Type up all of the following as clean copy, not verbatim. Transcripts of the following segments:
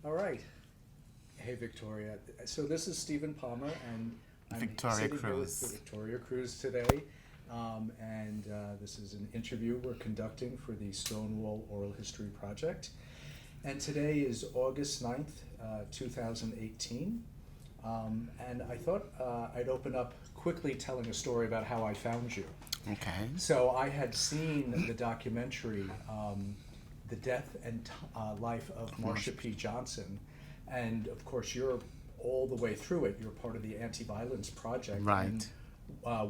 All right. Hey, Victoria. So this is Stephen Palmer, and I'm Victoria sitting here with Cruz. Victoria Cruz today. This is an interview we're conducting for the Stonewall Oral History Project. And today is August 9th, 2018. And I thought I'd open up quickly telling a story about how I found you. Okay. So I had seen the documentary, The Death and Life of Marsha P. Johnson. And of course, you're all the way through it. You're part of the Anti-Violence Project. Right. And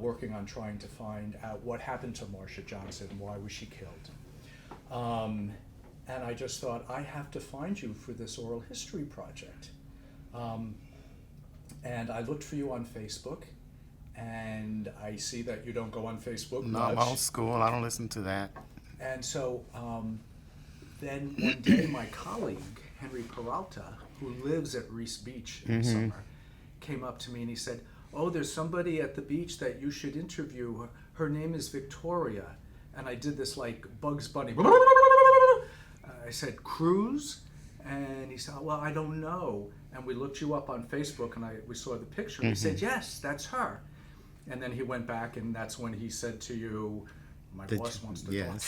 working on trying to find out what happened to Marsha Johnson, why was she killed. And I just thought, I have to find you for this oral history project. And I looked for you on Facebook, and I see that you don't go on Facebook No, much. I'm old school. I don't listen to that. And so then one day my colleague, Henry Peralta, who lives at Reese Beach in the summer, came up to me and he said, "Oh, there's somebody at the beach that you should interview. Her name is Victoria." And I did this like Bugs Bunny. I said, "Cruz?" And he said, "Well, I don't know." And we looked you up on Facebook, and we saw the picture. And he said, "Yes, that's her." And then he went back, and that's when he said to you, "My boss wants to talk,"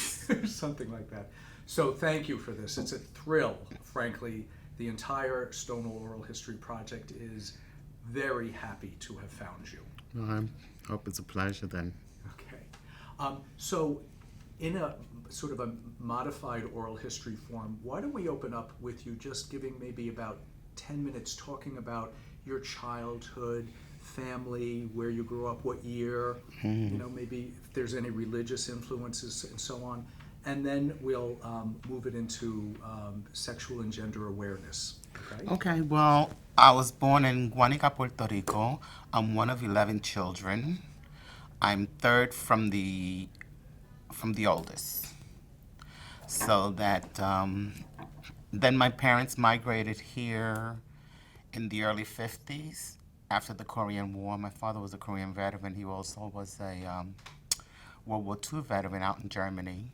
or something like that. So thank you for this. It's a thrill, frankly. The entire Stonewall Oral History Project is very happy to have found you. I hope it's a pleasure then. Okay. So in a sort of a modified oral history form, why don't we open up with you just giving maybe about 10 minutes talking about your childhood, family, where you grew up, what year, maybe if there's any religious influences and so on. And then we'll move it into sexual and gender awareness. Okay? Okay, well, I was born in Guanica, Puerto Rico. I'm one of 11 children. I'm third from the oldest. So that then my parents migrated here in the early 50s after the Korean War. My father was a Korean veteran. He also was a World War II veteran out in Germany.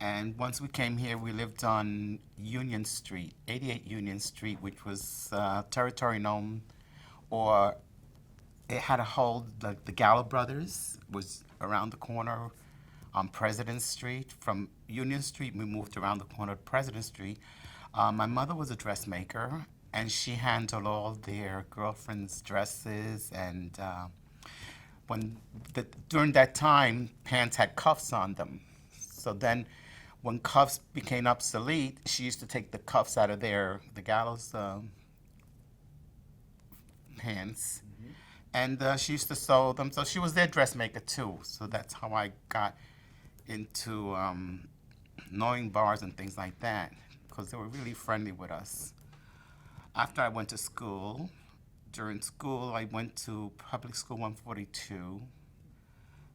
And once we came here, we lived on Union Street, 88 Union Street, which was territory known, or it had a hold, like the Gallo brothers was around the corner on President Street. From Union Street, we moved around the corner to President Street. My mother was a dressmaker, and she handled all their girlfriends' dresses. And during that time, pants had cuffs on them. So then when cuffs became obsolete, she used to take the cuffs out of the gallows pants, and she used to sew them. So she was their dressmaker too. So that's how I got into knowing bars and things like that, because they were really friendly with us. After I went to school, during school I went to public school 142,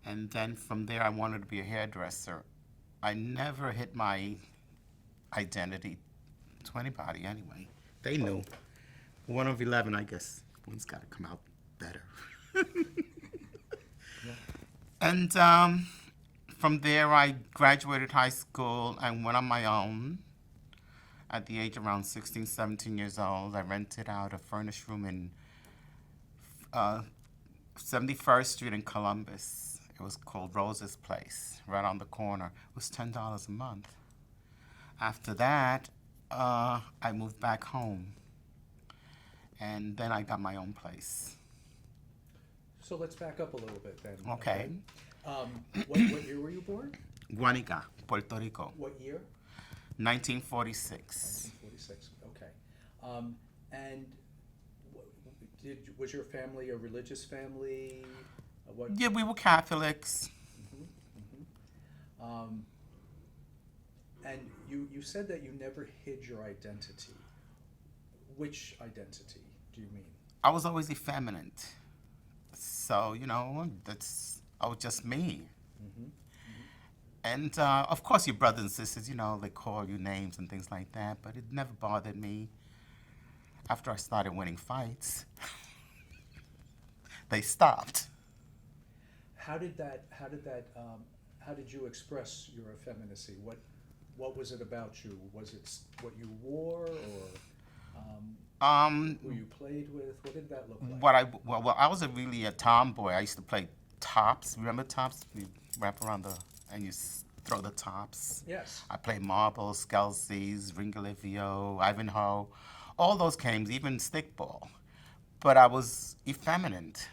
and then from there I wanted to be a hairdresser. I never hid my identity to anybody anyway. They knew. One of 11, I guess. One's got to come out better. And from there, I graduated high school and went on my own. At the age around 16, 17 years old, I rented out a furnished room in 71st Street in Columbus. It was called Rose's Place, right on the corner. It was $10 a month. After that, I moved back home. And then I got my own place. So let's back up a little bit then. Okay. What year were you born? Guanica, Puerto Rico. What year? 1946. 1946. Okay. And was your family a religious family? What? Yeah, we were Catholics. And you said that you never hid your identity. Which identity do you mean? I was always effeminate. So, I was just me. And, of course, your brothers and sisters, they call you names and things like that, but it never bothered me. After I started winning fights, they stopped. How did you express your effeminacy? What was it about you? Was it what you wore, or Who you played with? What did that look like? I was really a tomboy. I used to play tops. Remember tops? You wrap around and you throw the tops. Yes. I played marbles, Skelsies, Ringalivio, Ivanhoe, all those games, even stickball. But I was effeminate.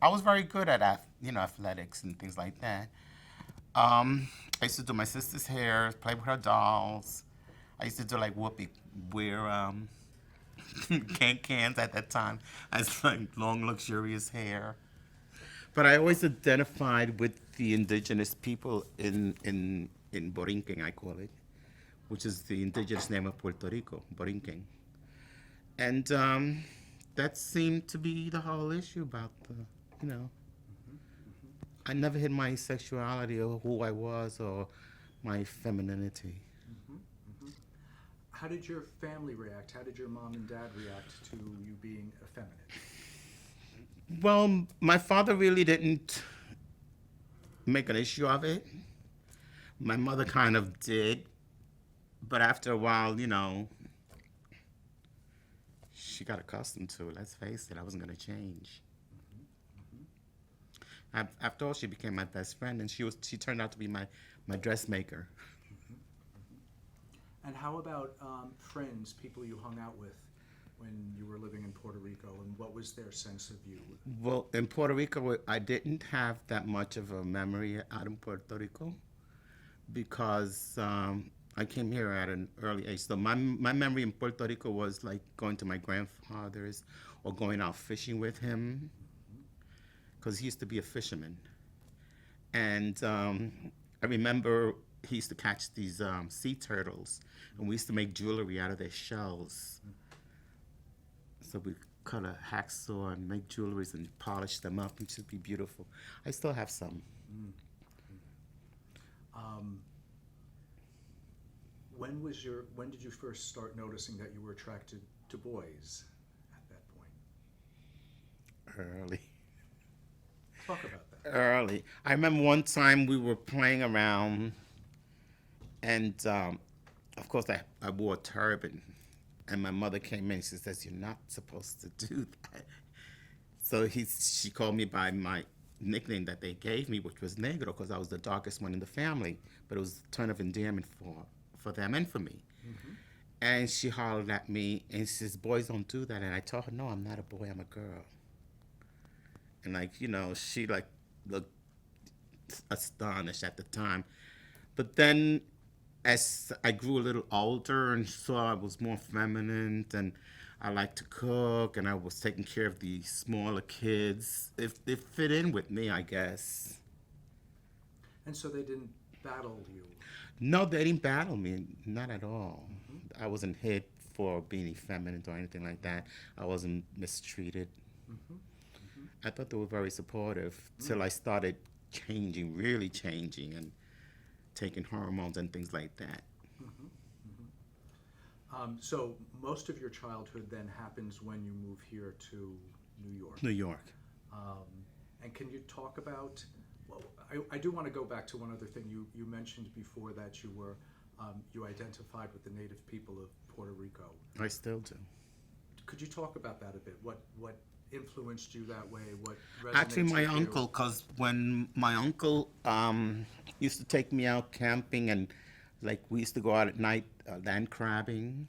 I was very good at athletics and things like that. I used to do my sister's hair, play with her dolls. I used to do like Whoopi, wear cans at that time. I had like long, luxurious hair. But I always identified with the indigenous people in Borinquen, I call it, which is the indigenous name of Puerto Rico, Borinquen. And that seemed to be the whole issue about you know, I never hid my sexuality or who I was or my femininity. How did your family react? How did your mom and dad react to you being effeminate? Well, my father really didn't make an issue of it. My mother kind of did. But after a while, she got accustomed to it. Let's face it, I wasn't going to change. After all, she became my best friend, and she turned out to be my dressmaker. And how about friends, people you hung out with when you were living in Puerto Rico, and what was their sense of you? Well, in Puerto Rico, I didn't have that much of a memory out in Puerto Rico because I came here at an early age. So my memory in Puerto Rico was like going to my grandfather's or going out fishing with him because he used to be a fisherman. And I remember he used to catch these sea turtles, and we used to make jewelry out of their shells. So we cut a hacksaw and make jewelries and polish them up. It should be beautiful. I still have some. When did you first start noticing that you were attracted to boys at that point? Early. Talk about that. Early. I remember one time we were playing around, and of course I wore a turban, and my mother came in and she says, "You're not supposed to do that." So she called me by my nickname that they gave me, which was Negro, because I was the darkest one in the family, but it was a term of endearment for them and for me. And she hollered at me and she says, "Boys don't do that." And I told her, "No, I'm not a boy, I'm a girl." And she looked astonished at the time. But then as I grew a little older and saw I was more feminine and I liked to cook and I was taking care of the smaller kids, it fit in with me, I guess. And so they didn't battle you? No, they didn't battle me, not at all. I wasn't hit for being effeminate or anything like that. I wasn't mistreated. I thought they were very supportive till I started changing, really changing, and taking hormones and things like that. So most of your childhood then happens when you move here to New York. New York. And can you talk about, well, I do want to go back to one other thing. You mentioned before that you identified with the native people of Puerto Rico. I still do. Could you talk about that a bit? What influenced you that way? What resonates Actually, my with you? uncle, because when my uncle used to take me out camping and like we used to go out at night land crabbing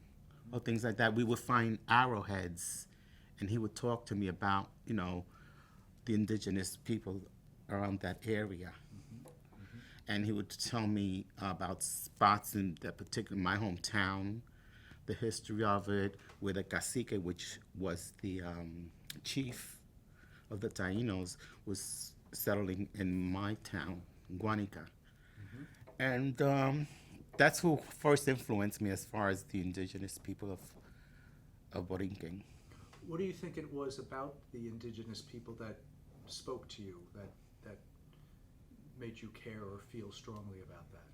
or things like that, we would find arrowheads and he would talk to me about, the indigenous people around that area. And he would tell me about spots in that particular, my hometown, the history of it, where the cacique, which was the chief of the Tainos, was settling in my town, Guanica. And that's who first influenced me as far as the indigenous people of Borinquen. What do you think it was about the indigenous people that spoke to you, that made you care or feel strongly about that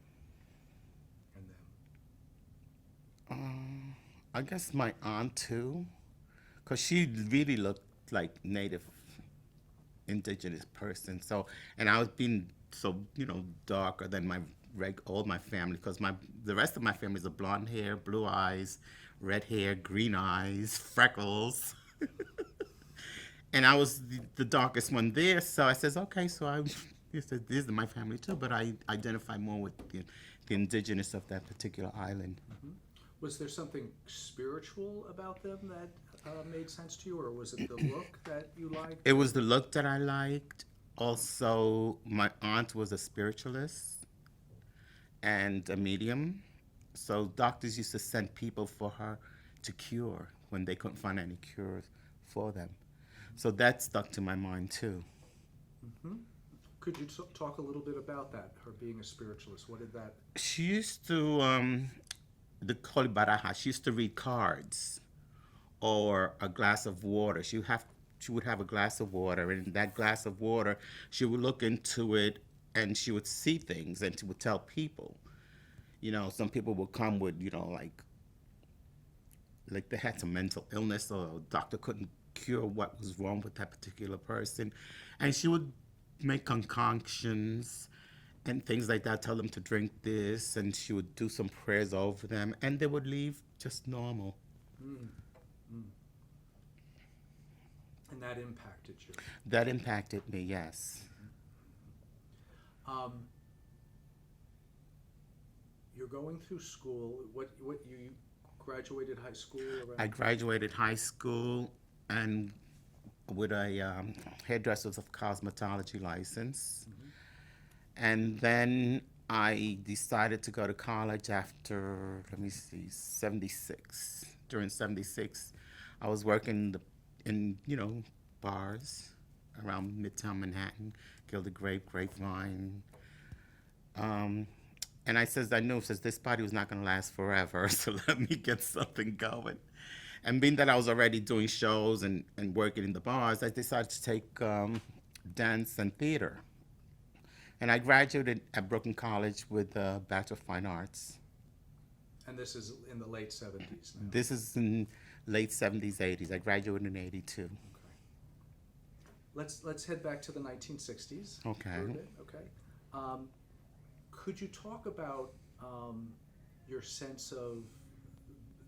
and them? I guess my aunt too, because she really looked like native indigenous person. So, and I was being so darker than all my family, because the rest of my family is a blonde hair, blue eyes, red hair, green eyes, freckles. And I was the darkest one there, so I says, okay, so this is my family too, but I identify more with the indigenous of that particular island. Was there something spiritual about them that made sense to you, or was it the look that you liked? It was the look that I liked. Also, my aunt was a spiritualist and a medium, so doctors used to send people for her to cure when they couldn't find any cures for them. So that stuck to my mind too. Could you talk a little bit about that, her being a spiritualist? What did that... She used to, the call it baraja. She used to read cards or a glass of water. She would have a glass of water, and in that glass of water, she would look into it, and she would see things, and she would tell people. Some people would come with, like they had some mental illness, or a doctor couldn't cure what was wrong with that particular person, and she would make concoctions and things like that, tell them to drink this, and she would do some prayers over them, and they would leave just normal. And that impacted you? That impacted me, yes. You're going through school. What you graduated high school around? I graduated high school and with a hairdresser's of cosmetology license. And then I decided to go to college after, 76. During 76, I was working in bars around Midtown Manhattan, Gilded Grape, Grapevine. And I knew this party was not going to last forever, so let me get something going. And being that I was already doing shows and working in the bars, I decided to take dance and theater. And I graduated at Brooklyn College with a Bachelor of Fine Arts. And this is in the late 70s now? This is in late 70s, 80s. I graduated in 82. Okay. Let's head back to the 1960s. Okay. Okay. Could you talk about your sense of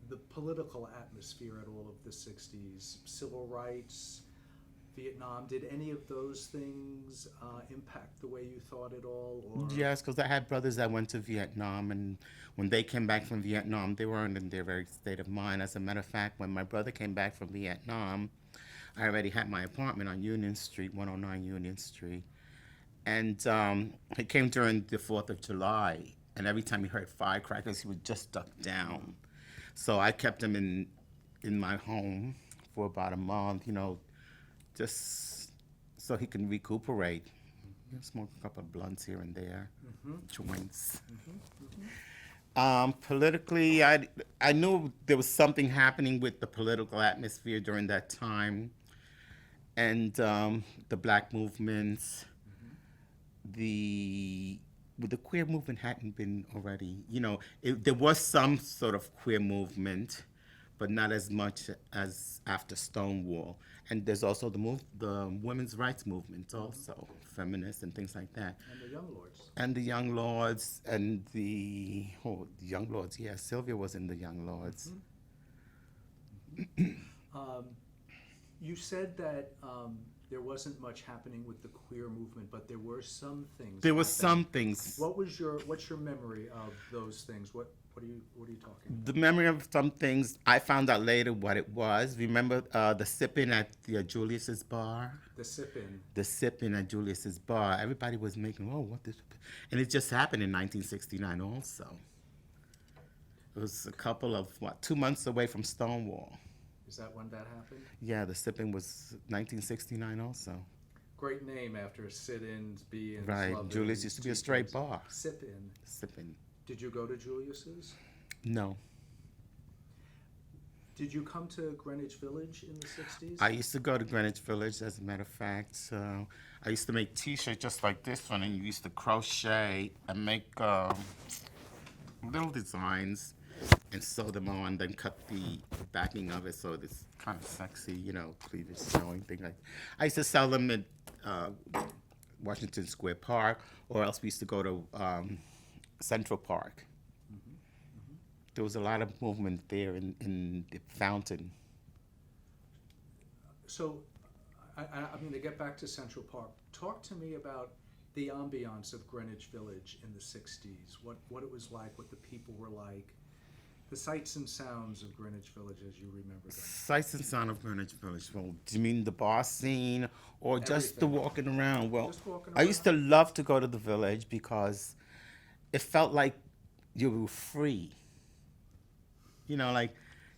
the political atmosphere at all of the 60s? Civil rights, Vietnam, did any of those things impact the way you thought at all? Or? Yes, because I had brothers that went to Vietnam, and when they came back from Vietnam, they weren't in their very state of mind. As a matter of fact, when my brother came back from Vietnam, I already had my apartment on Union Street, 109 Union Street. And he came during the 4th of July, and every time he heard firecrackers, he would just duck down. So I kept him in my home for about a month, just so he can recuperate. Smoke a couple of blunts here and there, joints. Politically, I knew there was something happening with the political atmosphere during that time, and the black movements. The queer movement hadn't been already, there was some sort of queer movement, but not as much as after Stonewall. And there's also the women's rights movement also, feminists and things like that. And the Young Lords. And the Young Lords and the Young Lords, yeah, Sylvia was in the Young Lords. You said that there wasn't much happening with the queer movement, but there were some things. There were some things. What's your memory of those things? What are you talking about? The memory of some things, I found out later what it was. Remember the sipping at the Julius's bar? The sip-in. The sipping at Julius's bar. Everybody was making, what this? And it just happened in 1969 also. It was a couple of, 2 months away from Stonewall. Is that when that happened? Yeah, the sipping was 1969 also. Great name after sit-ins, be-ins. Right, Julius used to be a straight bar. Sip-in. Sipping. Did you go to Julius's? No. Did you come to Greenwich Village in the 60s? I used to go to Greenwich Village, as a matter of fact. So I used to make T-shirts just like this one, and you used to crochet and make little designs and sew them on, then cut the backing of it so it's kind of sexy, cleavage showing, thing like that. I used to sell them at Washington Square Park, or else we used to go to Central Park. There was a lot of movement there in the fountain. So, I mean, to get back to Central Park, talk to me about the ambiance of Greenwich Village in the 60s, what it was like, what the people were like, the sights and sounds of Greenwich Village as you remember them. Sights and sound of Greenwich Village. Well, do you mean the bar scene or just the Everything. walking around? Well, Just walking I used to around? love to go to the village because it felt like you were free. You know, like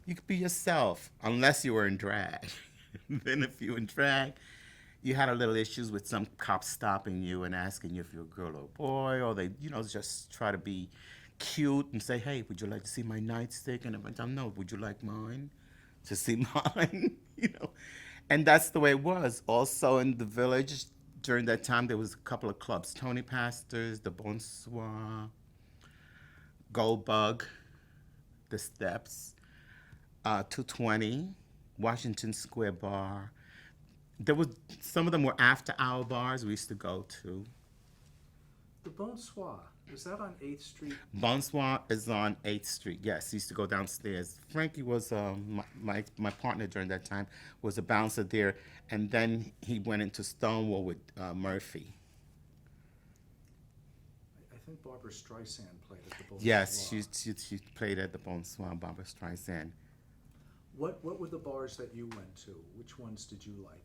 you could be yourself unless you were in drag. Then if you were in drag, you had a little issues with some cops stopping you and asking you if you're a girl or a boy, or they, just try to be cute and say, "Hey, would you like to see my nightstick?" And every time, "No, would you like mine? To see mine?" And that's the way it was. Also in the village during that time, there was a couple of clubs: Tony Pastor's, the Bonsoir, Goldbug, the Steps, 220, Washington Square Bar. There was some of them were after-hour bars we used to go to. The Bonsoir, is that on 8th Street? Bonsoir is on 8th Street. Yes, he used to go downstairs. Frankie was my partner during that time, was a bouncer there, and then he went into Stonewall with Murphy. I think Barbara Streisand played at the Bonsoir. Yes, she played at the Bonsoir, Barbara Streisand. What were the bars that you went to? Which ones did you like?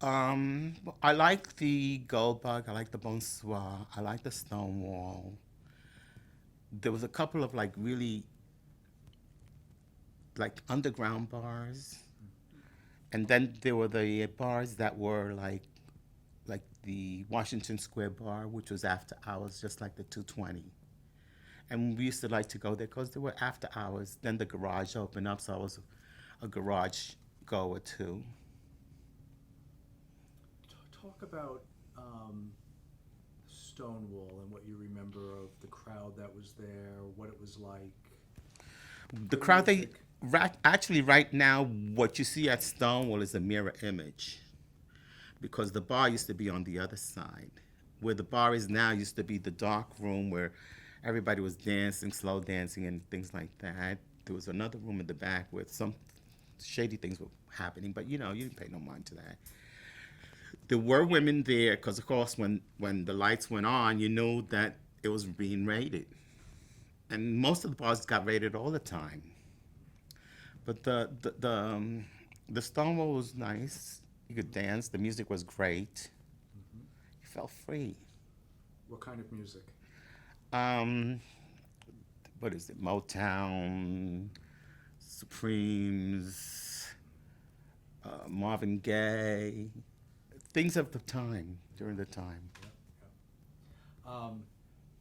I like the Goldbug. I like the Bonsoir. I like the Stonewall. There was a couple of really underground bars, and then there were the bars that were like the Washington Square Bar, which was after hours, just like the 220. And we used to like to go there because they were after hours. Then the garage opened up, so I was a garage goer too. Talk about Stonewall and what you remember of the crowd that was there, what it was like. The crowd, actually right now, what you see at Stonewall is a mirror image, because the bar used to be on the other side. Where the bar is now used to be the dark room where everybody was dancing, slow dancing and things like that. There was another room in the back where some shady things were happening, but you didn't pay no mind to that. There were women there because, of course, when the lights went on, you knew that it was being raided. And most of the bars got raided all the time. But the Stonewall was nice. You could dance. The music was great. Mm-hmm. You felt free. What kind of music? What is it? Motown, Supremes, Marvin Gaye, things of the time, during the time. Yeah.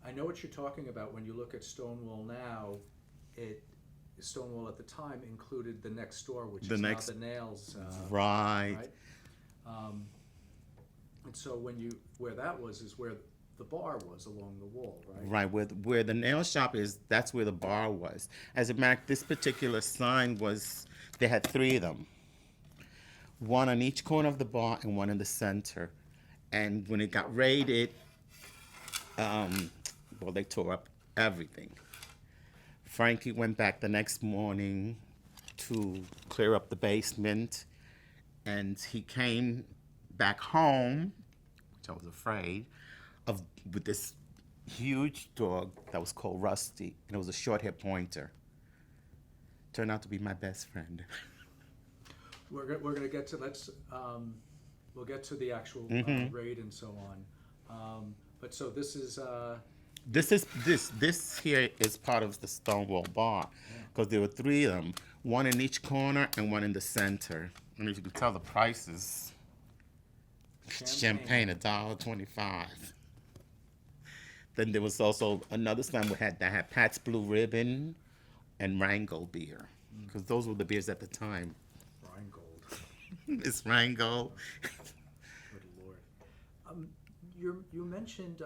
I know what you're talking about when you look at Stonewall now. Stonewall at the time included the next door, which is now the Nails. Right. And so where that was is where the bar was along the wall, right? Right, where the nail shop is, that's where the bar was. As a matter of fact, this particular sign they had 3 of them. One on each corner of the bar and one in the center. And when it got raided, they tore up everything. Frankie went back the next morning to clear up the basement, and he came back home, which I was afraid of, with this huge dog that was called Rusty, and it was a short-haired pointer. Turned out to be my best friend. We're going to get to we'll get to the actual raid and so on. But so this is This here is part of the Stonewall Bar, because there were 3 of them, one in each corner and one in the center. And if you could tell the prices, champagne $1.25. Then there was also another sign that had Pat's Blue Ribbon and Rheingold beer, because those were the beers at the time. Rheingold. It's Rheingold. Good Lord. You mentioned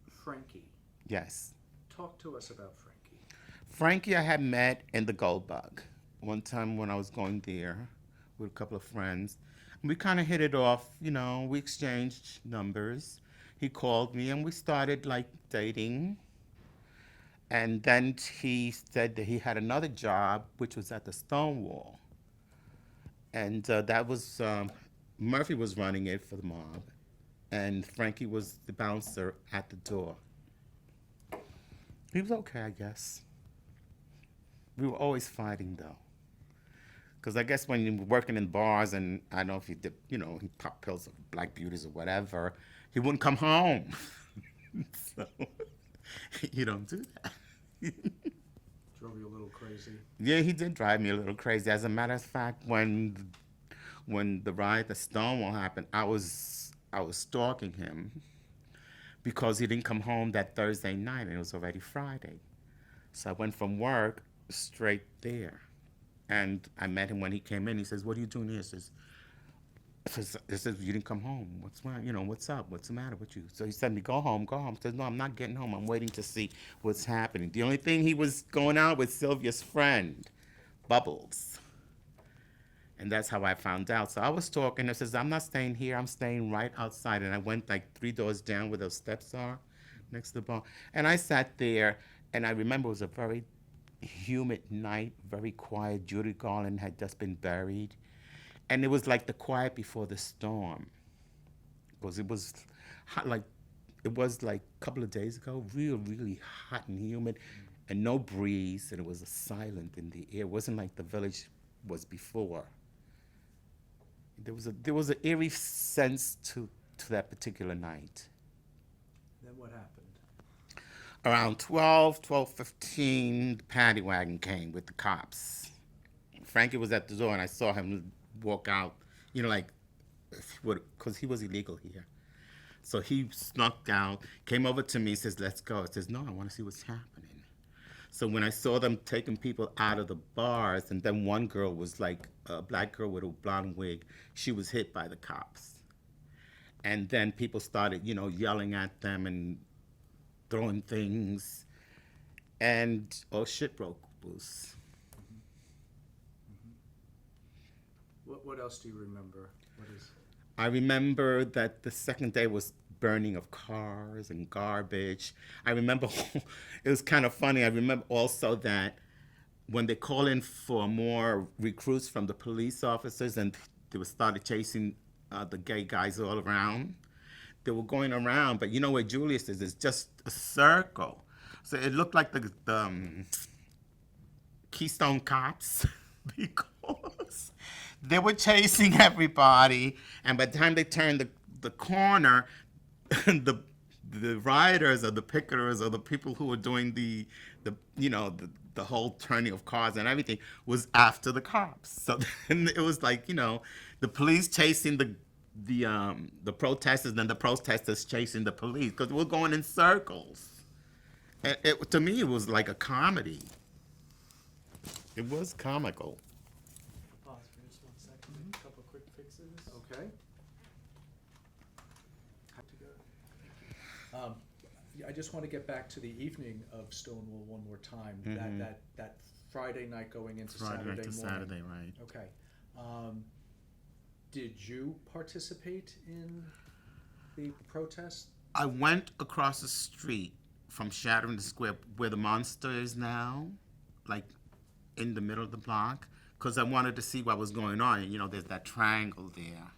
Frankie. Yes. Talk to us about Frankie. Frankie I had met in the Goldbug. One time when I was going there with a couple of friends, We kind of hit it off, you know, we exchanged numbers. He called me and we started like dating. And then he said that he had another job, which was at the Stonewall. And that was, Murphy was running it for the mob. And Frankie was the bouncer at the door. He was okay, I guess. We were always fighting though. Because I guess when you're working in bars and I don't know if he did, you know, he popped pills of black beauties or whatever, he wouldn't come home. So you don't do that. Drove you a little crazy. Yeah, he did drive me a little crazy. As a matter of fact, when the riot at Stonewall happened, I was stalking him because he didn't come home that Thursday night and it was already Friday. So I went from work straight there. And I met him when he came in. He says, "What are you doing here?" He says, "You didn't come home. What's wrong? You know, what's up? What's the matter with you?" So he said, "Me go home, go home." I said, "No, I'm not getting home. I'm waiting to see what's happening." The only thing he was going out with Sylvia's friend, Bubbles. And that's how I found out. So I was talking. I says, "I'm not staying here. I'm staying right outside." And I went like 3 doors down where those steps are next to the bar. And I sat there, and I remember it was a very humid night, very quiet. Judy Garland had just been buried. And it was like the quiet before the storm. Because it was hot, like it was like a couple of days ago, really hot and humid, and no breeze, and it was silent in the air. It wasn't like the village was before. There was an eerie sense to that particular night. Then what happened? Around 12:15, the paddy wagon came with the cops. Frankie was at the door, and I saw him walk out, you know, like, because he was illegal here. So he snuck out, came over to me, says, "Let's go." I says, "No, I want to see what's happening." So when I saw them taking people out of the bars, and then one girl was like a black girl with a blonde wig, she was hit by the cops. And then people started, you know, yelling at them and throwing things, and oh, shit broke loose. What else do you remember? What is? I remember that the second day was burning of cars and garbage. I remember it was kind of funny. I remember also that when they call in for more recruits from the police officers and they were started chasing the gay guys all around, they were going around, but you know where Julius is? It's just a circle. So it looked like the Keystone Cops because they were chasing everybody, and by the time they turned the corner, the rioters or the picketers or the people who were doing the you know the whole turning of cars and everything was after the cops. So then it was like, you know, the police chasing the protesters, and the protesters chasing the police because we're going in circles. And to me, it was like a comedy. It was comical. Pause for just 1 second. Make a couple quick fixes. Okay. Yeah, I just want to get back to the evening of Stonewall one more time. That Friday night going into Friday Saturday night to morning. Saturday, right? Okay. Did you participate in the protest? I went across the street from Shadowing Square, where the Monster is now, like in the middle of the block, because I wanted to see what was going on. You know, there's that triangle there.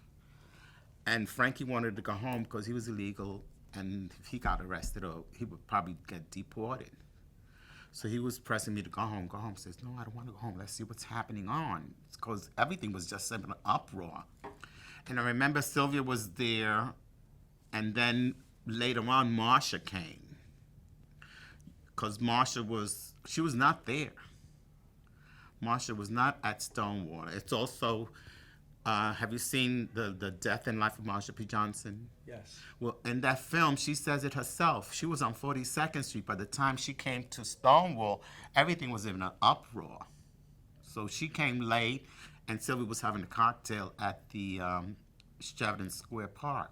And Frankie wanted to go home because he was illegal, and if he got arrested, or he would probably get deported. So he was pressing me to go home. Go home. Says, "No, I don't want to go home. Let's see what's happening on." Because everything was just in an uproar. And I remember Sylvia was there, and then later on, Marcia came. Because she was not there. Marcia was not at Stonewall. It's also, have you seen the Death and Life of Marsha P. Johnson? Yes. Well, in that film, she says it herself. She was on 42nd Street. By the time she came to Stonewall, everything was in an uproar. So she came late, and Sylvia was having a cocktail at the Sheridan Square Park.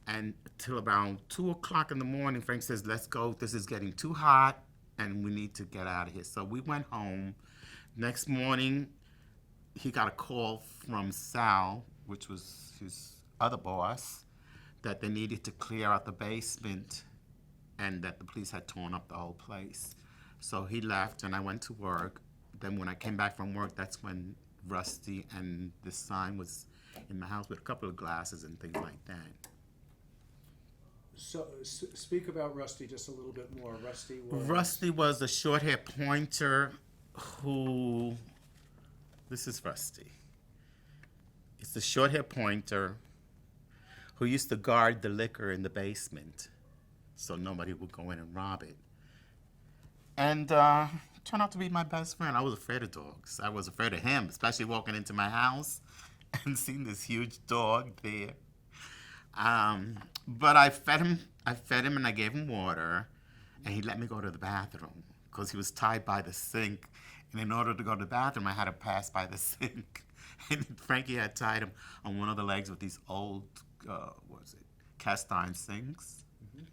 And till about 2 o'clock in the morning, Frank says, "Let's go. This is getting too hot, and we need to get out of here." So we went home. Next morning, he got a call from Sal, which was his other boss, that they needed to clear out the basement and that the police had torn up the whole place. So he left and I went to work. Then when I came back from work, that's when Rusty and the sign was in my house with a couple of glasses and things like that. So speak about Rusty just a little bit more. Rusty was a short-haired pointer who... This is Rusty. It's the short-haired pointer who used to guard the liquor in the basement so nobody would go in and rob it. And turned out to be my best friend. I was afraid of dogs. I was afraid of him, especially walking into my house and seeing this huge dog there. But I fed him and I gave him water, and he let me go to the bathroom because he was tied by the sink. And in order to go to the bathroom, I had to pass by the sink. And Frankie had tied him on one of the legs with these old, cast iron sinks. Mm-hmm.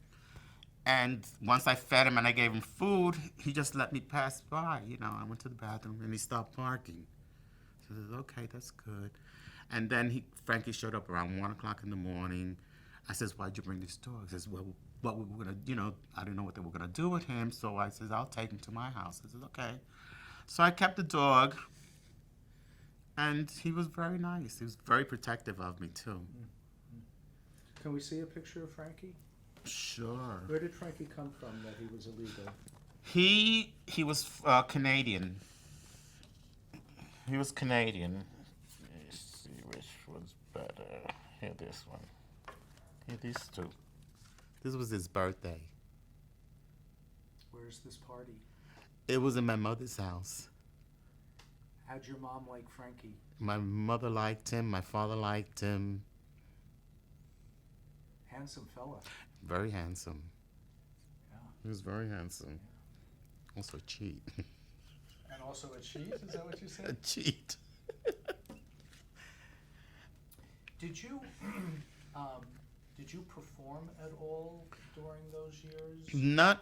And once I fed him and I gave him food, he just let me pass by. I went to the bathroom and he stopped barking. So I said, okay, that's good. And then Frankie showed up around 1 o'clock in the morning. I says, why'd you bring this dog? He says, well, what we were going to, I didn't know what they were going to do with him. So I says, I'll take him to my house. I says, okay. So I kept the dog, and he was very nice. He was very protective of me, too. Can we see a picture of Frankie? Sure. Where did Frankie come from that he was illegal? He was Canadian. He was Canadian. Let me see which was better. Here, this one. Here, these two. This was his birthday. Where's this party? It was in my mother's house. How'd your mom like Frankie? My mother liked him. My father liked him. Handsome fella. Very handsome. Yeah. He was very handsome. Also a cheat. And also a cheat? Is that what you A said? cheat. Did you perform at all during those years?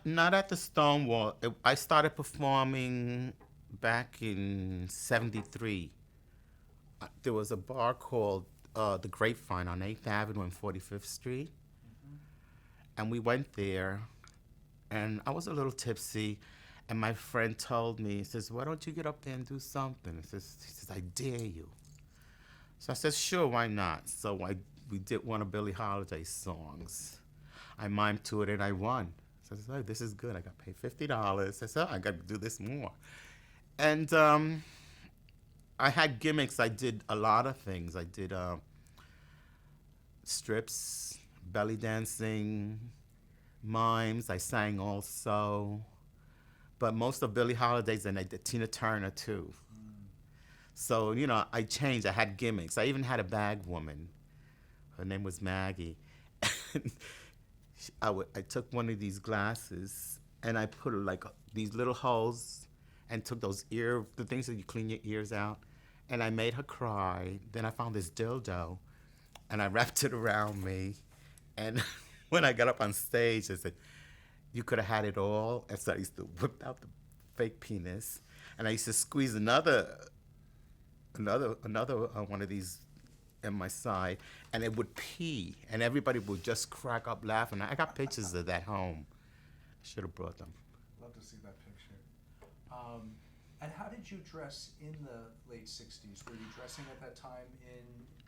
Not at the Stonewall. I started performing back in '73. There was a bar called the Grapevine on 8th Avenue and 45th Street. Mm-hmm. And we went there, and I was a little tipsy, and my friend told me, he says, why don't you get up there and do something? He says, I dare you. So I said, sure, why not? So we did one of Billie Holiday's songs. I mimed to it and I won. So I said, oh, this is good. I got paid $50. I said, oh, I got to do this more. And I had gimmicks. I did a lot of things. I did strips, belly dancing, mimes. I sang also. But most of Billie Holiday's, and I did Tina Turner too. So, I changed. I had gimmicks. I even had a bag woman. Her name was Maggie. I took one of these glasses and I put these little holes and took the things that you clean your ears out, and I made her cry. Then I found this dildo and I wrapped it around me. And when I got up on stage, I said, you could have had it all. And so I used to whip out the fake penis, and I used to squeeze another one of these in my side, and it would pee, and everybody would just crack up laughing. I got pictures of that home. I should have brought them. Love to see that picture. And how did you dress in the late 60s? Were you dressing at that time in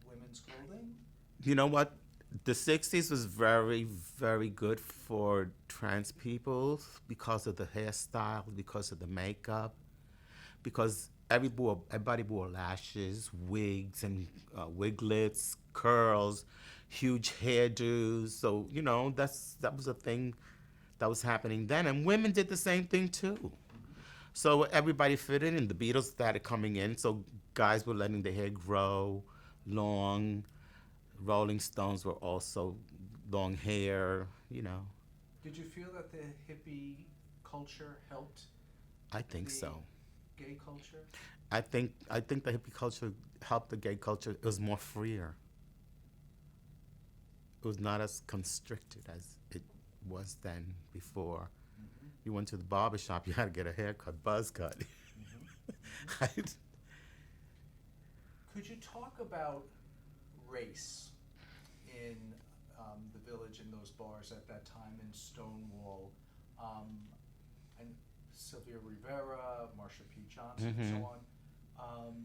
women's clothing? You know what? The 60s was very, very good for trans people because of the hairstyle, because of the makeup, because everybody wore lashes, wigs, and wiglets, curls, huge hairdos. So, that was a thing that was happening then. And women did the same thing, too. So everybody fit in, and the Beatles started coming in. So guys were letting their hair grow long. Rolling Stones were also long hair, Did you feel that the hippie culture helped? I think so. Gay culture? I think the hippie culture helped the gay culture. It was more freer. It was not as constricted as it was then before. Mm-hmm. You went to the barber shop, you had to get a haircut, buzz cut. Mm-hmm. Could you talk about race in the village, in those bars at that time in Stonewall. And Sylvia Rivera, Marsha P. Johnson, and so on.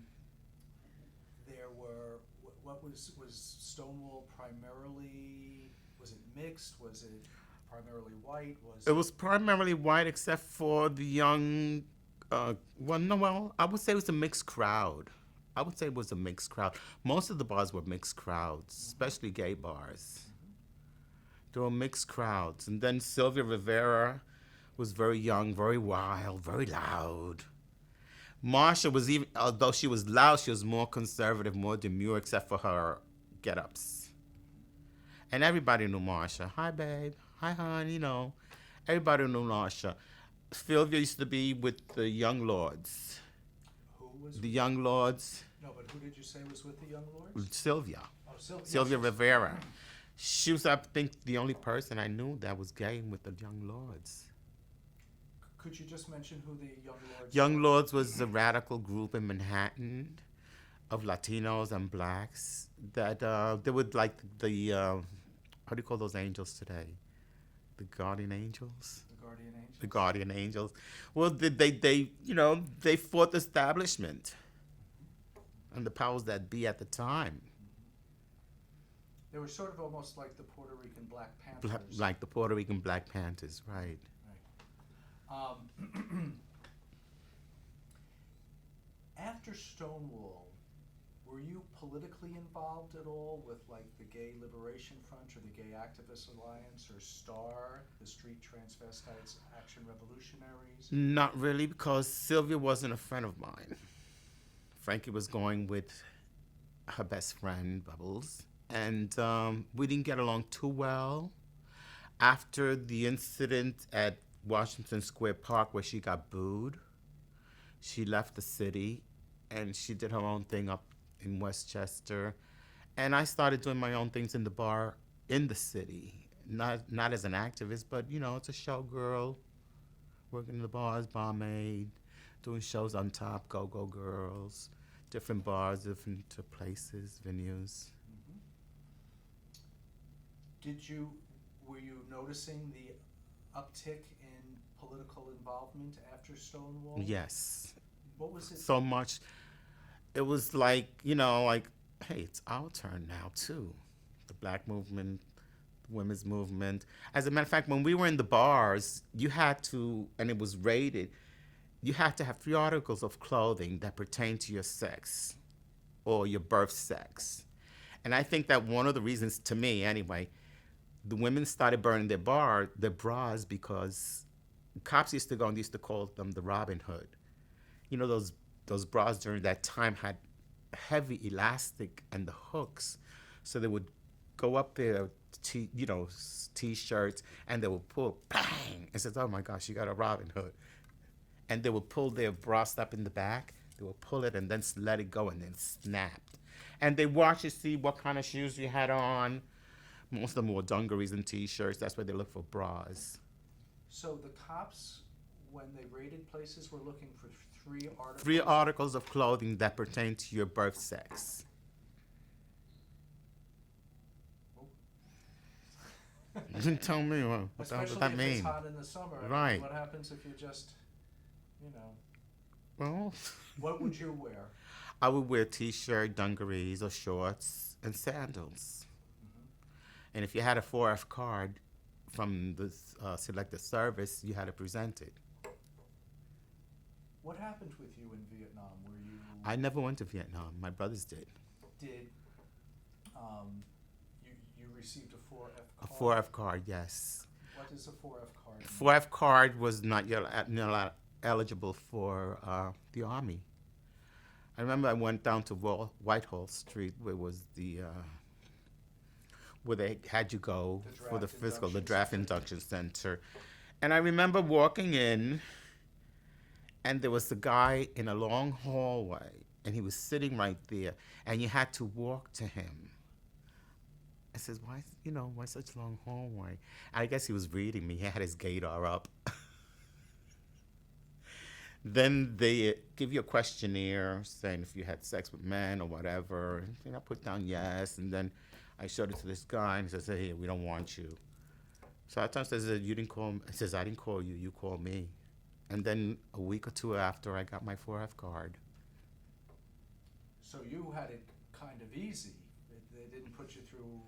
There were, what was Stonewall primarily, was it mixed? Was it primarily white? It was primarily white except for the young, I would say it was a mixed crowd. I would say it was a mixed crowd. Most of the bars were mixed crowds, especially gay bars. There were mixed crowds. And then Sylvia Rivera was very young, very wild, very loud. Marsha was even, although she was loud, she was more conservative, more demure, except for her get-ups. And everybody knew Marsha. Hi, babe. Hi, hon. You know, everybody knew Marsha. Sylvia used to be with the Young Lords. Who was The Young Lords. No, but who did you say was with the Young Lords? Sylvia. Oh, Sylvia. Sylvia Yes, Rivera. She was, I think, the only person I knew that was gay with the Young Lords. Could you just mention who the Young Lords Young were? Lords was a radical group in Manhattan of Latinos and blacks that they would like the how do you call those angels today? The guardian angels. The Guardian Angels? The guardian angels. Well, they fought the establishment and the powers that be at the time, They were sort of almost like the Puerto Rican Black Panthers. like the Puerto Rican Black Panthers, right? After Stonewall, were you politically involved at all with like the Gay Liberation Front or the Gay Activist Alliance or STAR, the Street Transvestites Action Revolutionaries? Not really, because Sylvia wasn't a friend of mine. Frankie was going with her best friend, Bubbles, and we didn't get along too well. After the incident at Washington Square Park where she got booed, she left the city and she did her own thing up in Westchester. And I started doing my own things in the bar in the city. Not as an activist, but it's a showgirl, working in the bars, barmaid, doing shows on top, go-go girls, different bars, different places, venues. Were you noticing the uptick in political involvement after Stonewall? Yes. What was it? So much. It was like, hey, it's our turn now, too. The black movement, the women's movement. As a matter of fact, when we were in the bars, you had to, and it was rated, you had to have 3 articles of clothing that pertain to your sex or your birth sex. And I think that one of the reasons, to me anyway, the women started burning their bras because cops used to go and used to call them the Robin Hood. Those bras during that time had heavy elastic and the hooks, so they would go up their t-shirts and they would pull, bang, and says, "Oh my gosh, you got a Robin Hood," and they would pull their bra up in the back. They would pull it and then let it go and then snapped. And they watch to see what kind of shoes you had on. Most of them wore dungarees and t-shirts. That's where they look for bras. So the cops, when they raided places, were looking for 3 articles? 3 articles of clothing that pertain to your birth sex. You didn't tell me what Especially that if mean. it's hot in the summer. Right. What happens if you just, Well, what would you wear? I would wear t-shirt, dungarees, or shorts, and sandals. And if you had a 4F card from the selected service, you had to present it. What happened with you in Vietnam? Were you I never went to Vietnam. My brothers did. did you received a 4F A card? 4F card, yes. What is a 4F card? 4F card was not yet eligible for the Army. I remember I went down to Whitehall Street, where was where they had you go for the physical, the draft induction center. And I remember walking in, and there was a guy in a long hallway, and he was sitting right there, and you had to walk to him. I says, why such a long hallway? I guess he was reading me. He had his gaydar up. Then they give you a questionnaire saying if you had sex with men or whatever. And I put down yes, and then I showed it to this guy, and he says, "Hey, we don't want you." So I told him, says, "You didn't call me." He says, "I didn't call you. You called me." And then a week or two after, I got my 4F card. So you had it kind of easy. They didn't put you through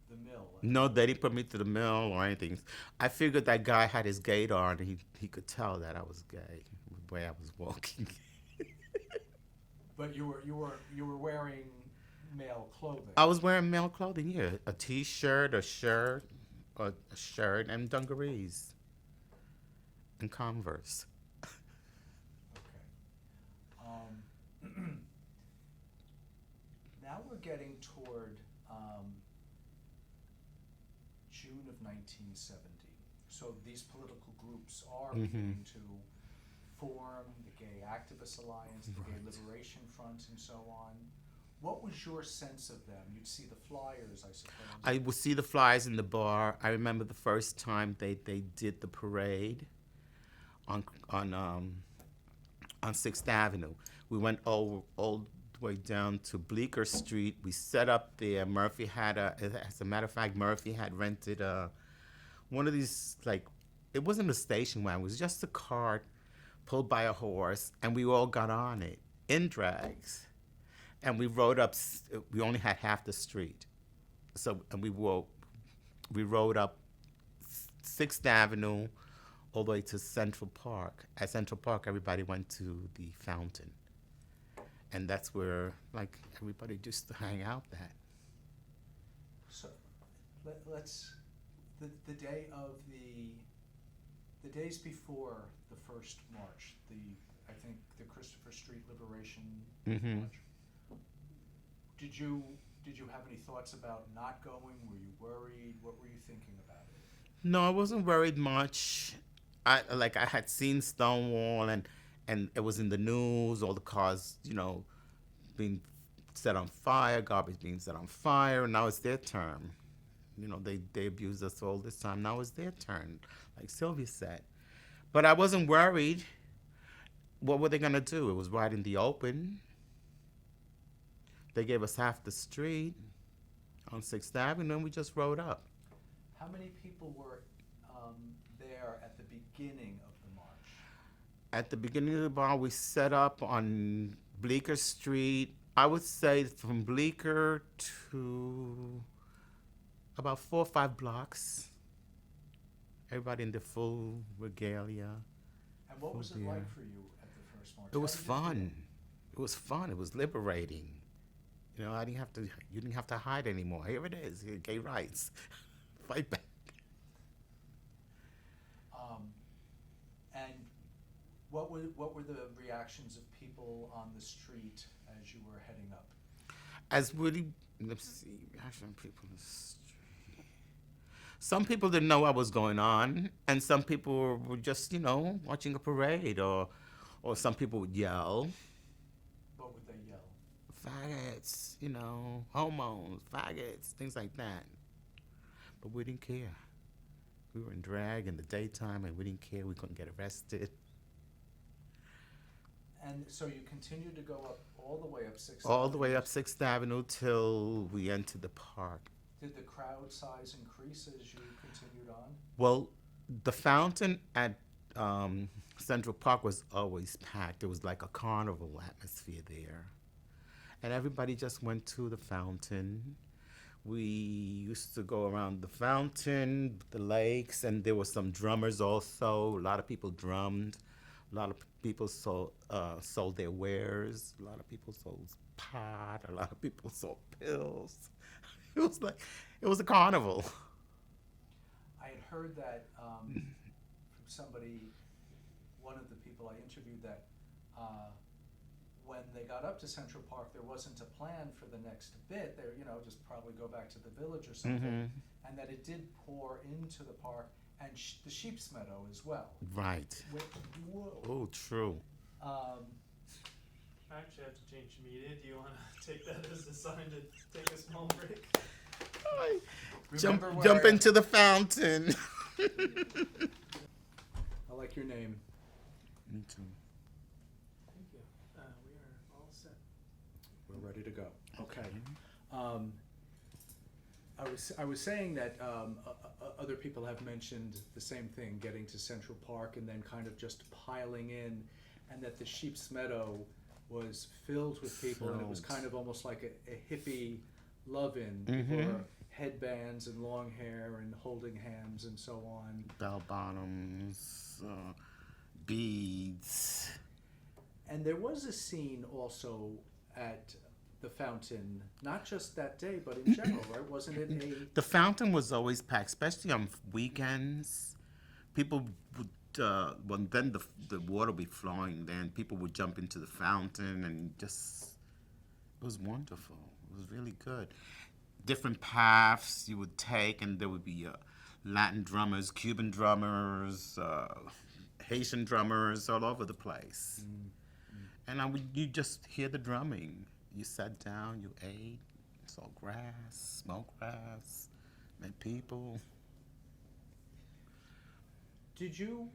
the mill. No, they didn't put me through the mill or anything. I figured that guy had his gaiter on, and he could tell that I was gay the way I was walking. But you were wearing male clothing. I was wearing male clothing, yeah, a T-shirt, a shirt, and dungarees, and Converse. Okay. Now we're getting toward June of 1970. So these political groups are beginning to form, the Gay Activist Alliance, the Gay Liberation Front, and so on. What was your sense of them? You'd see the flyers, I suppose. I would see the flyers in the bar. I remember the first time they did the parade on 6th Avenue. We went all the way down to Bleecker Street. We set up there. Murphy had as a matter of fact, Murphy had rented one of these, like, it wasn't a station wagon. It was just a cart pulled by a horse, and we all got on it in drags. And we rode up. We only had half the street, and we rode up 6th Avenue all the way to Central Park. At Central Park, everybody went to the fountain, and that's where like everybody used to hang out at. So let's the day of the days before the first march, I think the Christopher Street Liberation March. Did you have any thoughts about not going? Were you worried? What were you thinking about it? No, I wasn't worried much. I had seen Stonewall, and it was in the news, all the cars, being set on fire, garbage being set on fire, and now it's their turn. They abused us all this time. Now it's their turn, like Sylvia said. But I wasn't worried. What were they gonna do? It was right in the open. They gave us half the street on 6th Avenue, and we just rode up. How many people were there at the beginning of the march? At the beginning of the bar, we set up on Bleecker Street. I would say from Bleecker to about 4 or 5 blocks. Everybody in the full regalia. And what was it like for you at the first march? It was fun. It was fun. It was liberating. You didn't have to hide anymore. Here it is, gay rights. Fight back. And what were the reactions of people on the street as you were heading up? Let's see, reaction of people on the street. Some people didn't know what was going on, and some people were just, watching a parade, or some people would yell. What would they yell? Faggots, homos, faggots, things like that. But we didn't care. We were in drag in the daytime, and we didn't care. We couldn't get arrested. And so you continued to go up all the way up 6th All Avenue? the way up 6th Avenue till we entered the park. Did the crowd size increase as you continued on? Well, the fountain at Central Park was always packed. It was like a carnival atmosphere there. And everybody just went to the fountain. We used to go around the fountain, the lakes, and there were some drummers also. A lot of people drummed. A lot of people sold their wares. A lot of people sold pot. A lot of people sold pills. It was a carnival. I had heard that from somebody, one of the people I interviewed, that when they got up to Central Park, there wasn't a plan for the next bit. They just probably go back to the village or something, and that it did pour into the park and the Sheep's Meadow as well. Right. Whoa. Oh, true. I actually have to change media. Do you want to take that as a sign to take a small break? Jump into the fountain. I like your name. Me too. ready to go. Okay. I was saying that other people have mentioned the same thing, getting to Central Park and then kind of just piling in, and that the Sheep's Meadow was filled with people, and it was kind of almost like a hippie love-in. People were headbands and long hair and holding hands and so on. Bell bottoms, beads. And there was a scene also at the fountain, not just that day, but in general, right? Wasn't it The fountain was always packed, especially on weekends. People would, well, then the water would be flowing, then people would jump into the fountain and just, it was wonderful. It was really good. Different paths you would take, and there would be Latin drummers, Cuban drummers, Haitian drummers all over the place. And you just hear the drumming. You sat down, you ate, saw grass, smoked grass, met people. Did you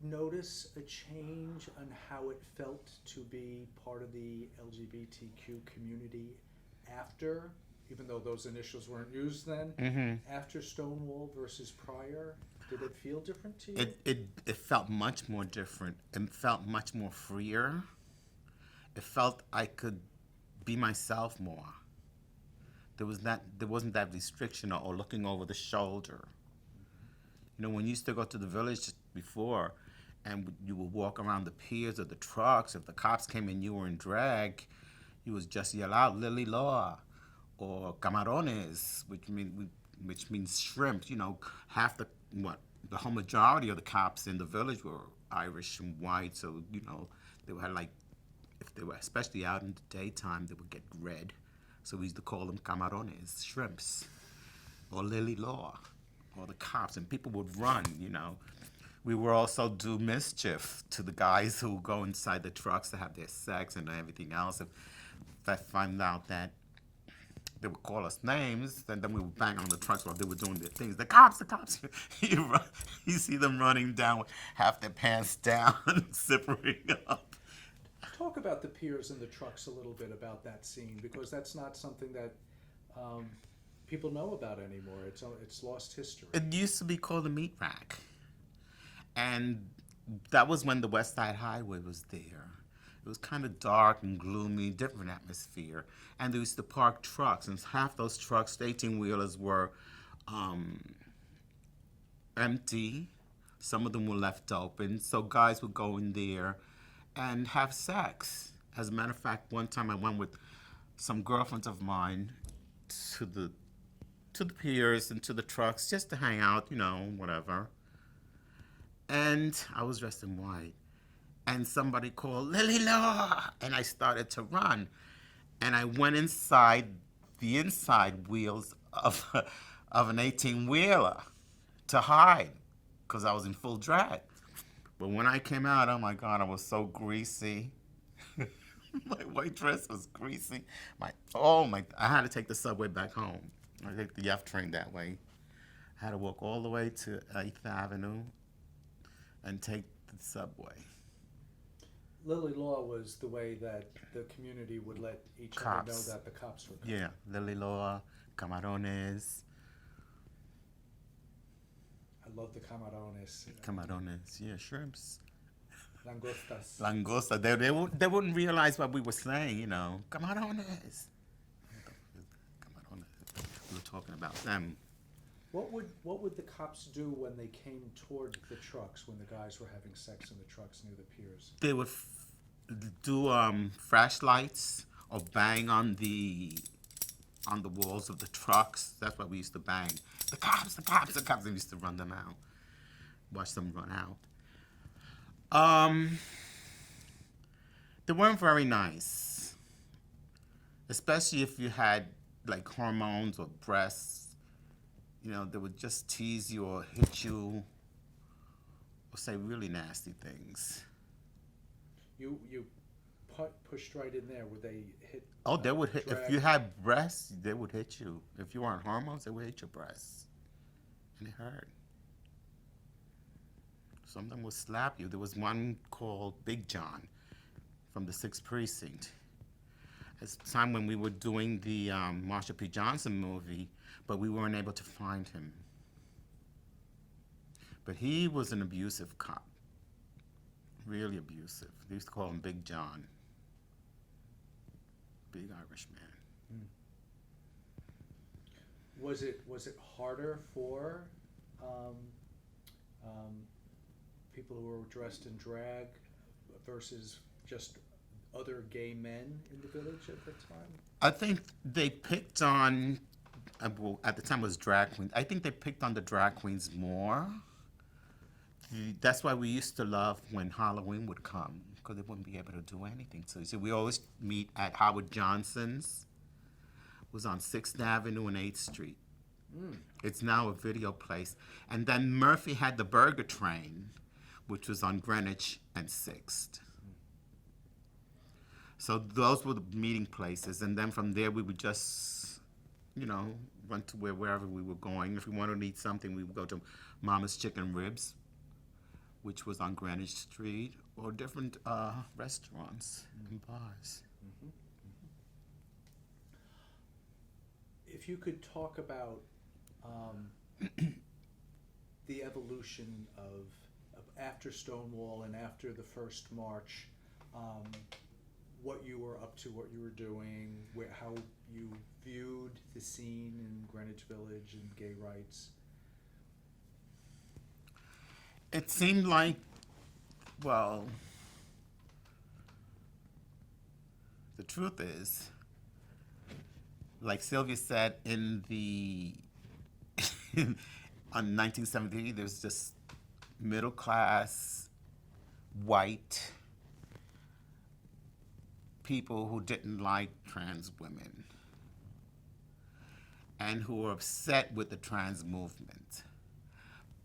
notice a change on how it felt to be part of the LGBTQ community after, even though those initials weren't used then, after Stonewall versus prior? Did it feel different to you? It felt much more different. It felt much more freer. It felt I could be myself more. There wasn't that restriction or looking over the shoulder. You know, when you used to go to the village before, and you would walk around the piers or the trucks, if the cops came and you were in drag, you would just yell out "Lily Law" or "Camarones," which means shrimp. You know, the whole majority of the cops in the village were Irish and white, so you know they had like, if they were especially out in the daytime, they would get red. So we used to call them camarones, shrimps, or Lily Law, or the cops, and people would run, you know. We would also do mischief to the guys who go inside the trucks to have their sex and everything else. If I find out that they would call us names, and then we would bang on the trucks while they were doing their things. The cops, the cops. You see them running down with half their pants down, zippering up. Talk about the piers and the trucks a little bit, about that scene, because that's not something that people know about anymore. It's lost history. It used to be called the meat rack. And that was when the Westside Highway was there. It was kind of dark and gloomy, different atmosphere. And they used to park trucks, and half those trucks, the 18-wheelers, were empty. Some of them were left open. So guys would go in there and have sex. As a matter of fact, one time I went with some girlfriends of mine to the piers and to the trucks just to hang out, you know, whatever. And I was dressed in white. And somebody called, "Lily Law!" And I started to run. And I went inside the inside wheels of an 18-wheeler to hide, because I was in full drag. But when I came out, oh my God, I was so greasy. My white dress was greasy. I had to take the subway back home. I take the F train that way. I had to walk all the way to 8th Avenue and take the subway. Lily Law was the way that the community would let each other know that the cops were coming. Yeah, Lily Law, camarones. I love the camarones. Camarones, yeah, shrimps. Langostas. Langosta. They wouldn't realize what we were saying, you know. Camarones. Camarones. We were talking about them. What would the cops do when they came toward the trucks, when the guys were having sex in the trucks near the piers? They would do flashlights or bang on the walls of the trucks. That's what we used to bang. The cops, the cops, the cops. And we used to run them out. Watch them run out. They weren't very nice. Especially if you had like hormones or breasts. You know, they would just tease you or hit you or say really nasty things. You pushed right in there. Would they hit? Oh, they would hit. Drag? If you had breasts, they would hit you. If you were on hormones, they would hit your breasts. And it hurt. Some of them would slap you. There was one called Big John from the 6th Precinct. It's a time when we were doing the Marsha P. Johnson movie, but we weren't able to find him. But he was an abusive cop. Really abusive. They used to call him Big John. Big Irish man. Was it harder for people who were dressed in drag versus just other gay men in the village at the time? I think they picked on, well, at the time it was drag queens. I think they picked on the drag queens more. That's why we used to love when Halloween would come, because they wouldn't be able to do anything. So we always meet at Howard Johnson's. It was on 6th Avenue and 8th Street. It's now a video place. And then Murphy had the Burger Train, which was on Greenwich and 6th. So those were the meeting places. And then from there, we would just, run to wherever we were going. If we wanted to eat something, we would go to Mama's Chicken Ribs, which was on Greenwich Street, or different restaurants and bars. If you could talk about the evolution of after Stonewall and after the first march, what you were up to, what you were doing, how you viewed the scene in Greenwich Village and gay rights. It seemed like, well, the truth is, like Sylvia said, on 1973, there's just middle class, white people who didn't like trans women and who were upset with the trans movement.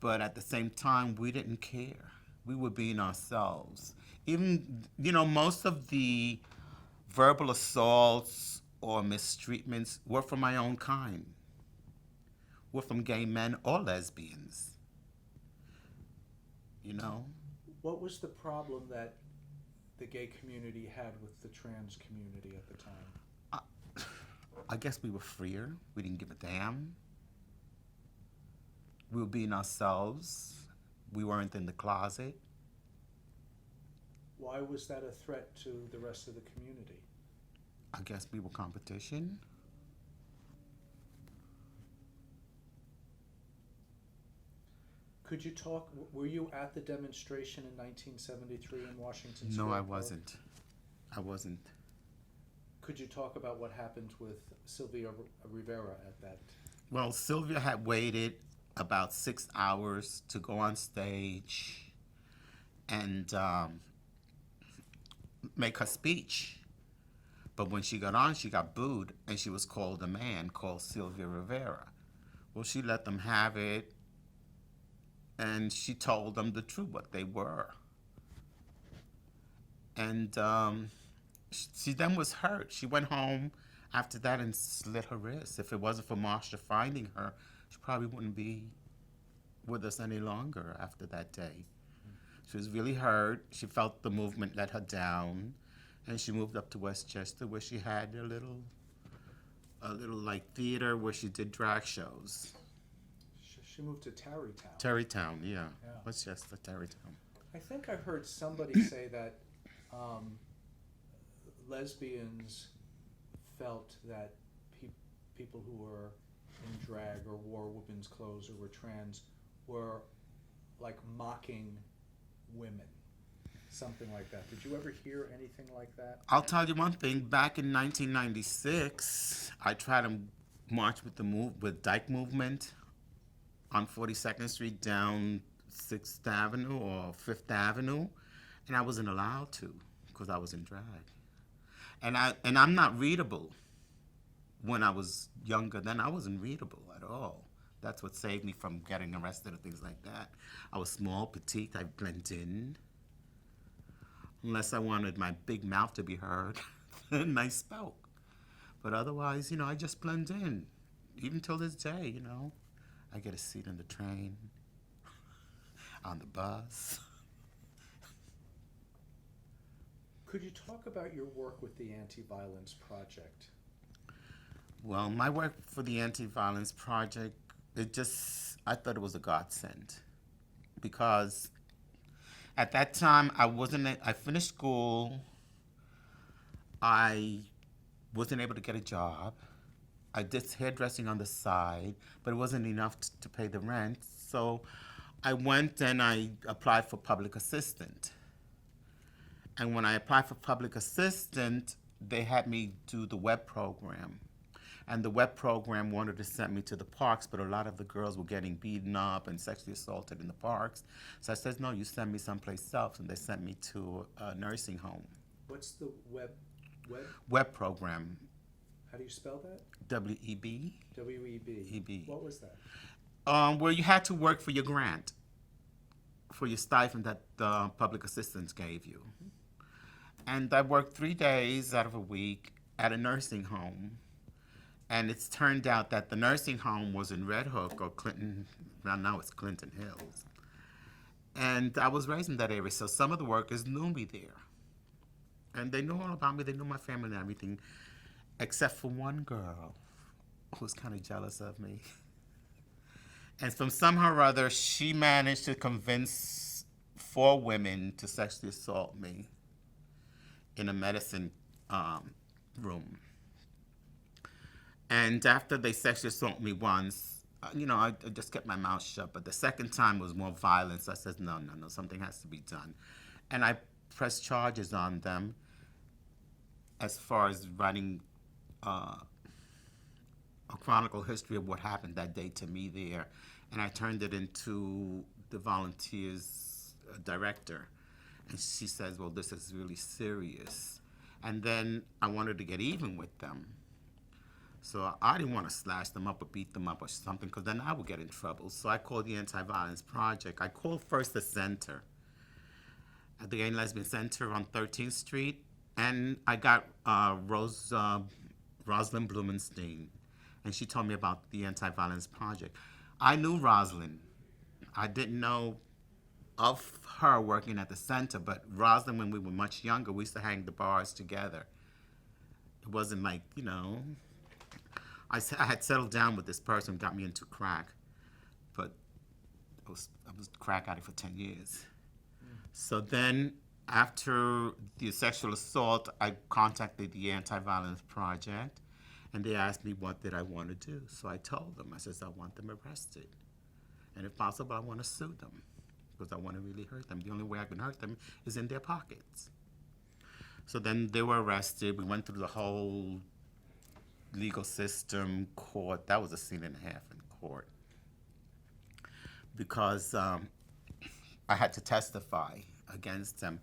But at the same time, we didn't care. We were being ourselves. Even, most of the verbal assaults or mistreatments were from my own kind. Were from gay men or lesbians. What was the problem that the gay community had with the trans community at the time? I guess we were freer. We didn't give a damn. We were being ourselves. We weren't in the closet. Why was that a threat to the rest of the community? I guess we were competition. Could you talk, were you at the demonstration in 1973 in Washington Square No, I Park? wasn't. Could you talk about what happened with Sylvia Rivera at that? Well, Sylvia had waited about 6 hours to go on stage and make her speech. But when she got on, she got booed, and she was called a man called Sylvia Rivera. Well, she let them have it, and she told them the truth, what they were. And she then was hurt. She went home after that and slit her wrist. If it wasn't for Marsha finding her, she probably wouldn't be with us any longer after that day. She was really hurt. She felt the movement let her down, and she moved up to Westchester, where she had a little like theater where she did drag shows. She moved to Tarrytown. Tarrytown, yeah. Westchester, Tarrytown. I think I heard somebody say that lesbians felt that people who were in drag or wore women's clothes or were trans were like mocking women, something like that. Did you ever hear anything like that? I'll tell you one thing. Back in 1996, I tried to march with Dyke Movement on 42nd Street down 6th Avenue or 5th Avenue, and I wasn't allowed to because I was in drag. And I'm not readable. When I was younger, then I wasn't readable at all. That's what saved me from getting arrested and things like that. I was small, petite, I blend in. Unless I wanted my big mouth to be heard, then I spoke. But otherwise, I just blend in. Even till this day, I get a seat on the train, on the bus. Could you talk about your work with the Anti-Violence Project? Well, my work for the Anti-Violence Project, I thought it was a godsend. Because at that time, I finished school, I wasn't able to get a job. I did hairdressing on the side, but it wasn't enough to pay the rent. So I went and I applied for public assistant. And when I applied for public assistant, they had me do the web program. And the web program wanted to send me to the parks, but a lot of the girls were getting beaten up and sexually assaulted in the parks. So I said, no, you send me someplace else. And they sent me to a nursing home. What's the web? Web program. How do you spell that? W-E-B. W-E-B. E-B. What was that? Where you had to work for your grant, for your stipend that the public assistance gave you. And I worked 3 days out of a week at a nursing home. And it's turned out that the nursing home was in Red Hook or Clinton, well, now it's Clinton Hills. And I was raised in that area, so some of the workers knew me there. And they knew all about me, they knew my family and everything, except for one girl who was kind of jealous of me. And from somehow or other, she managed to convince 4 women to sexually assault me in a medicine room. And after they sexually assaulted me once, I just kept my mouth shut. But the second time was more violence. I said, no, something has to be done. And I pressed charges on them as far as writing a chronicle history of what happened that day to me there. And I turned it into the volunteers director. And she says, well, this is really serious. And then I wanted to get even with them. So I didn't want to slash them up or beat them up or something, because then I would get in trouble. So I called the Anti-Violence Project. I called first the center, at the Gay and Lesbian Center on 13th Street, and I got Rosalind Blumenstein, and she told me about the Anti-Violence Project. I knew Rosalind. I didn't know of her working at the center, but Rosalind, when we were much younger, we used to hang the bars together. It wasn't like, I had settled down with this person who got me into crack, but I was crack addict for 10 years. So then, after the sexual assault, I contacted the Anti-Violence Project, and they asked me what did I want to do. So I told them, I said, I want them arrested. And if possible, I want to sue them, because I want to really hurt them. The only way I can hurt them is in their pockets. So then they were arrested. We went through the whole legal system, court. That was a scene and a half in court, because I had to testify against them.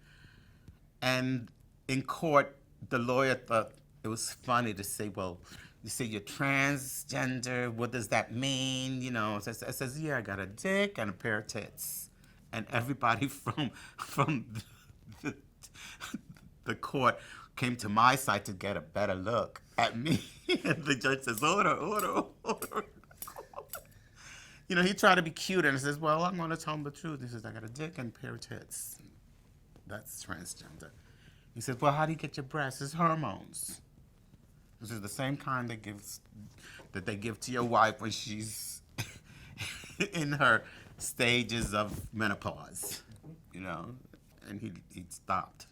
And in court, the lawyer thought it was funny to say, well, you say you're transgender, what does that mean? So I says, yeah, I got a dick and a pair of tits. And everybody from the court came to my side to get a better look at me. And the judge says, order. He tried to be cute, and he says, well, I'm going to tell him the truth. He says, I got a dick and a pair of tits. That's transgender. He says, well, how do you get your breasts? It's hormones. This is the same kind that they give to your wife when she's in her stages of menopause, and he stopped.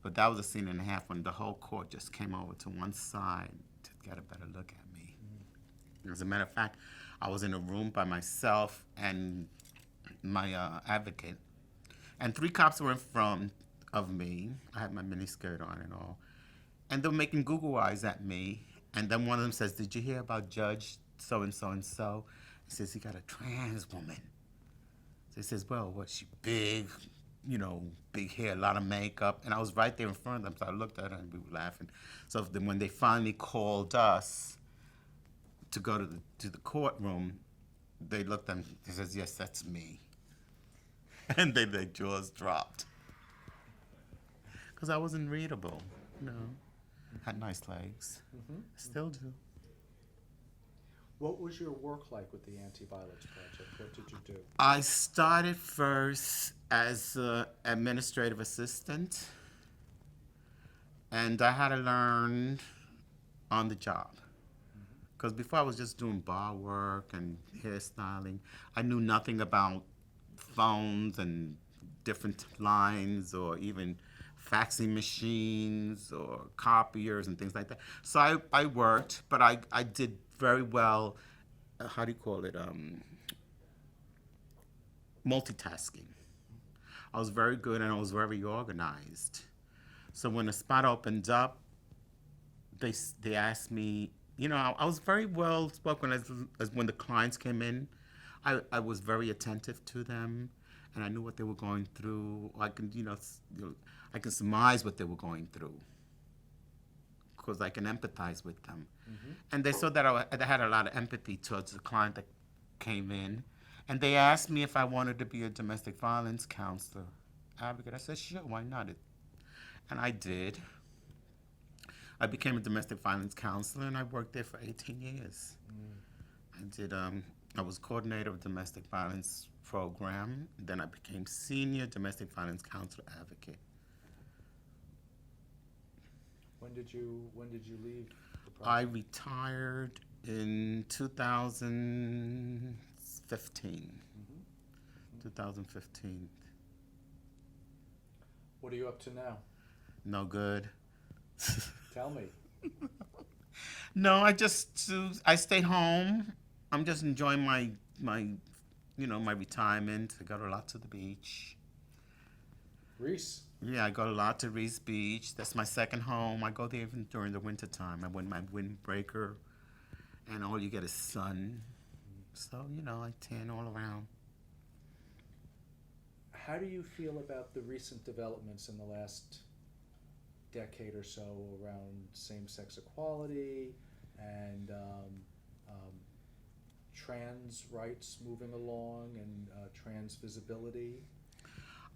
But that was a scene and a half when the whole court just came over to one side to get a better look at me. As a matter of fact, I was in a room by myself and my advocate, and 3 cops were in front of me. I had my miniskirt on and all, and they were making Google eyes at me. And then one of them says, did you hear about Judge so-and-so and so? He says, he got a trans woman. So he says, well, what, she big, big hair, a lot of makeup. And I was right there in front of them, so I looked at her and we were laughing. So then when they finally called us to go to the courtroom, they looked at me, they says, yes, that's me. And their jaws dropped. Because I wasn't readable, Had nice legs. Mm-hmm. Still do. What was your work like with the Anti-Violence Project? What did you do? I started first as an administrative assistant. And I had to learn on the job. Because before I was just doing bar work and hairstyling. I knew nothing about phones and different lines or even faxing machines or copiers and things like that. So I worked, but I did very well, how do you call it, multitasking. I was very good and I was very organized. So when the spot opened up, they asked me, I was very well spoken as when the clients came in. I was very attentive to them, and I knew what they were going through. I can surmise what they were going through because I can empathize with them. And they saw that I had a lot of empathy towards the client that came in, and they asked me if I wanted to be a domestic violence counselor advocate. I said, sure, why not? And I did. I became a domestic violence counselor, and I worked there for 18 years. I was coordinator of domestic violence program. Then I became senior domestic violence counselor advocate. When did you leave the I project? retired in 2015. 2015. What are you up to now? No good. Tell me. No, I stayed home. I'm just enjoying my my retirement. I go a lot to the beach. Reese. Yeah, I go a lot to Reese Beach. That's my second home. I go there even during the winter time. I win my windbreaker, and all you get is sun. So I tan all around. How do you feel about the recent developments in the last decade or so around same-sex equality and trans rights moving along and trans visibility?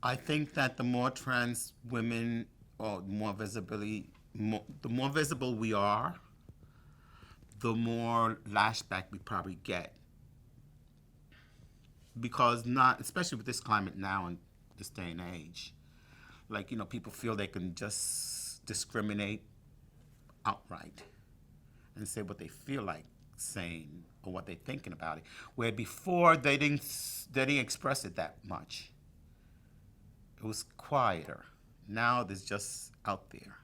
I think that the more trans women, or the more visible we are, the more lashback we probably get. Because especially with this climate now in this day and age, people feel they can just discriminate outright and say what they feel like saying or what they're thinking about it. Where before they didn't express it that much. It was quieter. Now it's just out there.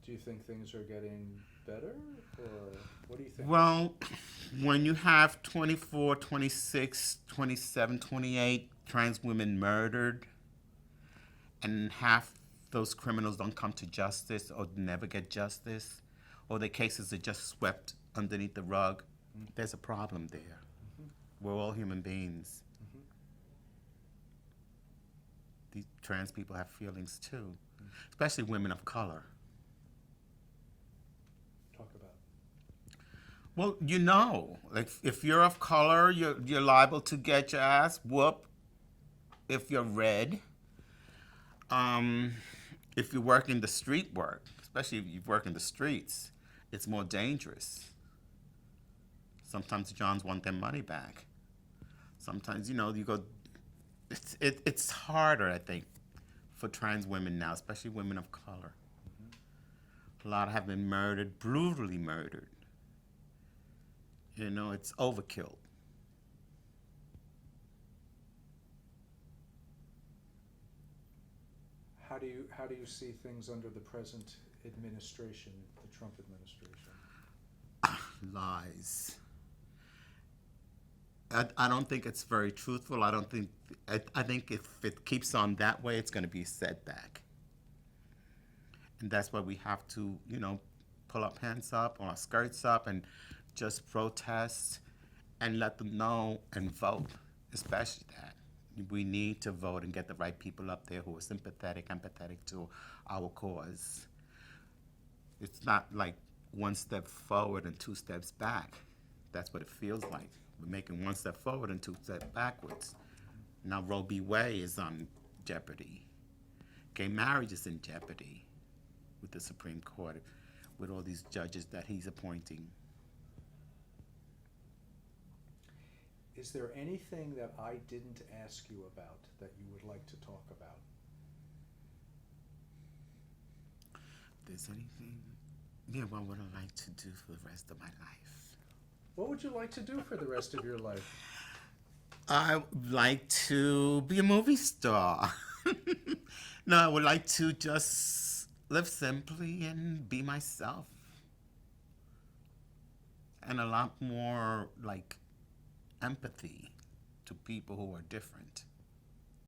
Do you think things are getting better, or what do you think? Well, when you have 24, 26, 27, 28 trans women murdered, and half those criminals don't come to justice or never get justice, or their cases are just swept underneath the rug, there's a problem there. We're all human beings. These trans people have feelings too, especially women of color. Talk about it. Well, if you're of color, you're liable to get your ass whooped. If you're red, if you work in the street work, especially if you work in the streets, it's more dangerous. Sometimes the Johns want their money back. Sometimes, you go. It's harder, I think, for trans women now, especially women of color. A lot have been murdered, brutally murdered. It's overkill. How do you see things under the present administration, the Trump administration? Lies. I don't think it's very truthful. I think if it keeps on that way, it's going to be a setback. And that's why we have to, pull our pants up or our skirts up and just protest and let them know and vote, especially that. We need to vote and get the right people up there who are sympathetic, empathetic to our cause. It's not like one step forward and two steps back. That's what it feels like. We're making one step forward and two steps backwards. Now Roe v. Wade is on jeopardy. Gay marriage is in jeopardy with the Supreme Court, with all these judges that he's appointing. Is there anything that I didn't ask you about that you would like to talk about? there's anything, yeah, what would I like to do for the rest of my life? What would you like to do for the rest of your life? I would like to be a movie star. No, I would like to just live simply and be myself. And a lot more like empathy to people who are different.